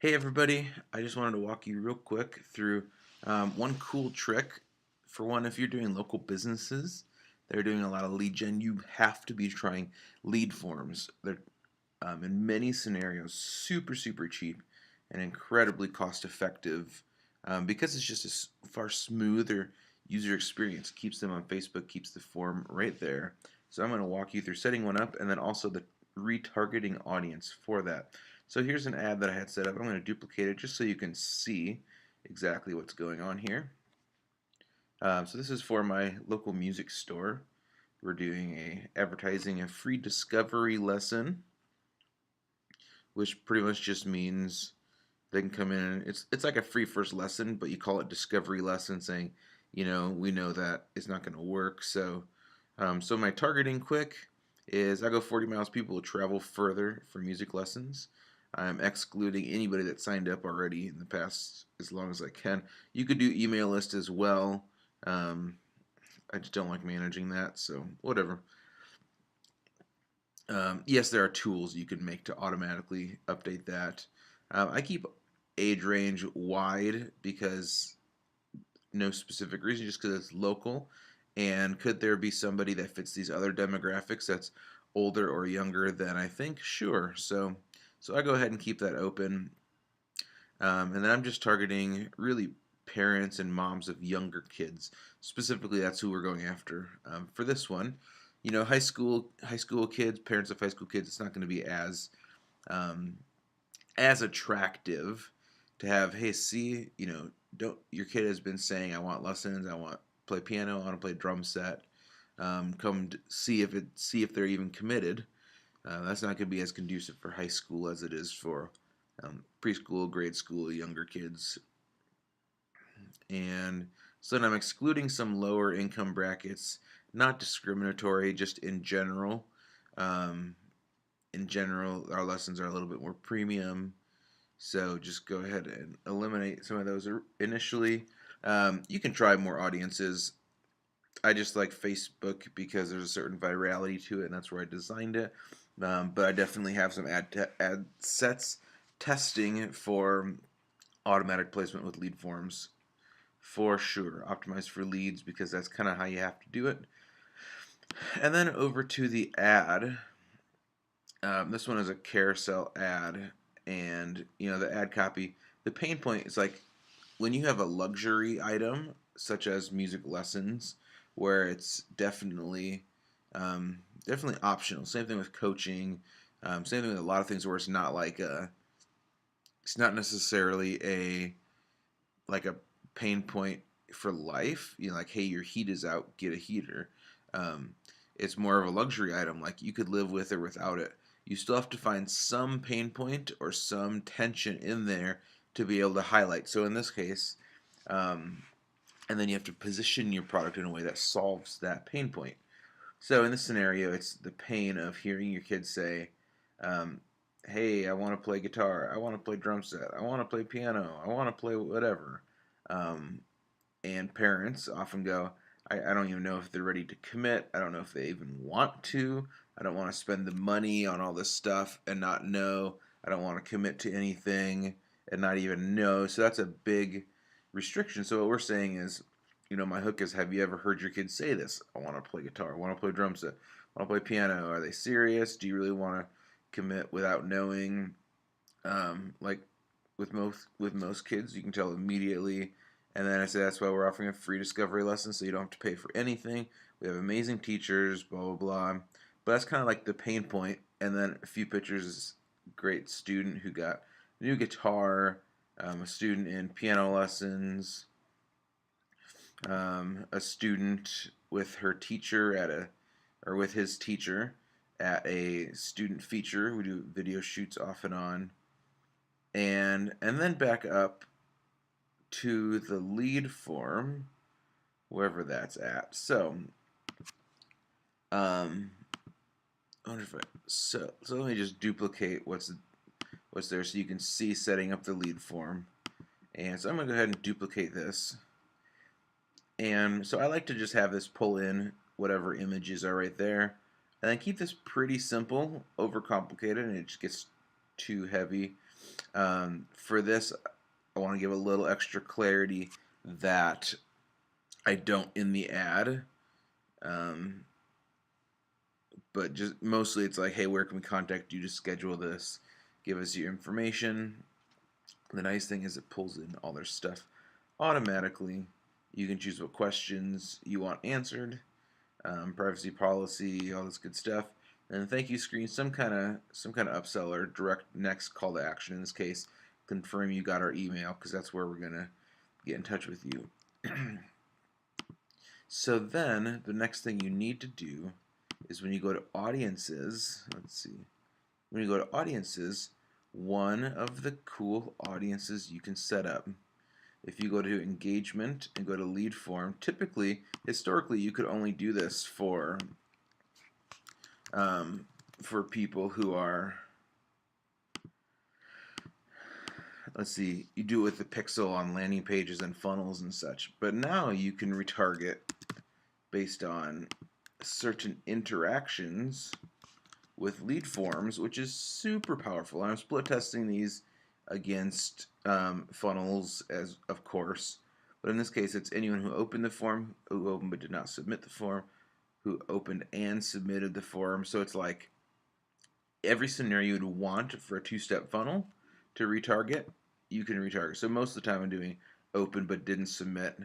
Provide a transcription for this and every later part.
Hey everybody, I just wanted to walk you real quick through one cool trick. For one, if you're doing local businesses, they're doing a lot of lead gen, you have to be trying lead forms. They're in many scenarios super cheap and incredibly cost effective because it's just a far smoother user experience. Keeps them on Facebook, keeps the form right there. So I'm going to walk you through setting one up and then also the retargeting audience for that. So here's an ad that I had set up. I'm going to duplicate it just so you can see exactly what's going on here. So this is for my local music store. We're doing advertising a free discovery lesson, which pretty much just means they can come in and it's like a free first lesson, but you call it discovery lesson, saying, we know that it's not going to work. So my targeting quick is I go 40 miles. People will travel further for music lessons. I'm excluding anybody that signed up already in the past as long as I can. You could do email list as well. I just don't like managing that, so whatever. Yes, there are tools you can make to automatically update that. I keep age range wide because no specific reason, just because it's local. And could there be somebody that fits these other demographics that's older or younger than I think? Sure. So I go ahead and keep that open. And then I'm just targeting really parents and moms of younger kids. Specifically, that's who we're going after for this one. High school kids, parents of high school kids. It's not going to be um, as attractive to have. Hey, see, don't your kid has been saying, I want lessons, I want to play piano, I want to play drum set. Come see if they're even committed. That's not going to be as conducive for high school as it is for preschool, grade school, younger kids. And so then I'm excluding some lower income brackets, not discriminatory, just in general. Um, in general, our lessons are a little bit more premium. So just go ahead and eliminate some of those initially. You can try more audiences. I just like Facebook because there's a certain virality to it, and that's where I designed it. But I definitely have some ad sets testing for automatic placement with lead forms for sure. Optimized for leads because that's kind of how you have to do it. And then over to the ad. This one is a carousel ad, and the ad copy. The pain point is like when you have a luxury item such as music lessons, where it's definitely optional. Same thing with coaching. Same thing with a lot of things where it's not necessarily a pain point for life. Like, hey, your heat is out, get a heater. It's more of a luxury item. Like, you could live with or without it. You still have to find some pain point or some tension in there to be able to highlight. So in this case, and then you have to position your product in a way that solves that pain point. So in this scenario, it's the pain of hearing your kids say, hey, I want to play guitar, I want to play drum set, I want to play piano, I want to play whatever. Um, and parents often go, I don't even know if they're ready to commit. I don't know if they even want to. I don't want to spend the money on all this stuff and not know. I don't want to commit to anything and not even know. So that's a big restriction. So what we're saying is, my hook is, have you ever heard your kids say this? I want to play guitar. I want to play drum set. I want to play piano. Are they serious? Do you really want to commit without knowing? Like with most kids, you can tell immediately. And then I say that's why we're offering a free discovery lesson, so you don't have to pay for anything. We have amazing teachers, blah blah blah. But that's kind of like the pain point. And then a few pictures. Great student who got new guitar, a student in piano lessons, a student with her teacher or with his teacher at a student feature. We do video shoots off and on, and then back up to the lead form, wherever that's at. So, I wonder if so let me just duplicate what's there so you can see setting up the lead form. And so I'm gonna go ahead and duplicate this. And so I like to just have this pull in whatever images are right there, and then keep this pretty simple. Overcomplicated and it just gets too heavy. For this, I want to give a little extra clarity that I don't in the ad. Um, but just mostly it's like, hey, where can we contact you to schedule this? Give us your information. The nice thing is it pulls in all their stuff automatically. You can choose what questions you want answered, privacy policy, all this good stuff. And the thank you screen, some kind of upsell or direct next call to action. In this case, confirm you got our email, because that's where we're gonna get in touch with you. So then the next thing you need to do is when you go to audiences, let's see, when you go to audiences, one of the cool audiences you can set up, if you go to engagement and go to lead form, typically, historically, you could only do this for people who are, let's see, you do it with the pixel on landing pages and funnels and such. But now you can retarget based on certain interactions with lead forms, which is super powerful. I'm split testing these against funnels, as of course, but in this case, it's anyone who opened the form, who opened but did not submit the form, who opened and submitted the form. So it's like every scenario you'd want for a two-step funnel to retarget, you can retarget. So most of the time I'm doing open but didn't submit.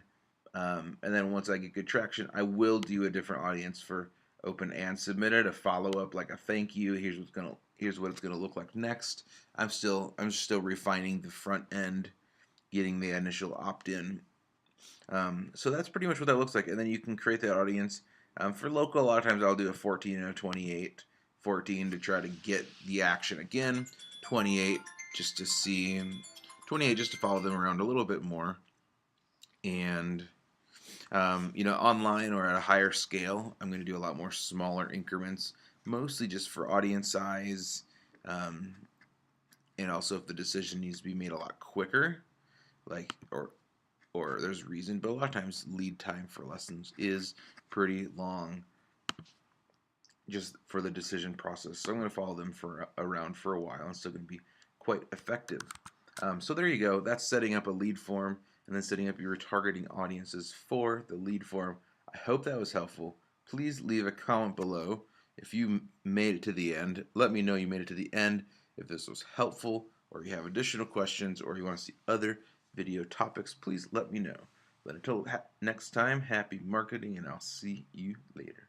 And then once I get good traction, I will do a different audience for open and submitted, a follow-up, like a thank you. Here's what it's gonna look like next. I'm still refining the front end, getting the initial opt-in. So that's pretty much what that looks like. And then you can create that audience. For local, a lot of times I'll do a 14 and a 28. 14 to try to get the action again. 28 just to see, 28 just to follow them around a little bit more. And online or at a higher scale, I'm going to do a lot more smaller increments, mostly just for audience size, and also if the decision needs to be made a lot quicker, like or there's reason, but a lot of times lead time for lessons is pretty long, just for the decision process. So I'm going to follow them around for a while. It's still going to be quite effective. So there you go. That's setting up a lead form and then setting up your retargeting audiences for the lead form. I hope that was helpful. Please leave a comment below if you made it to the end. Let me know you made it to the end, if this was helpful, or you have additional questions, or you want to see other video topics. Please let me know. But until next time, happy marketing, and I'll see you later.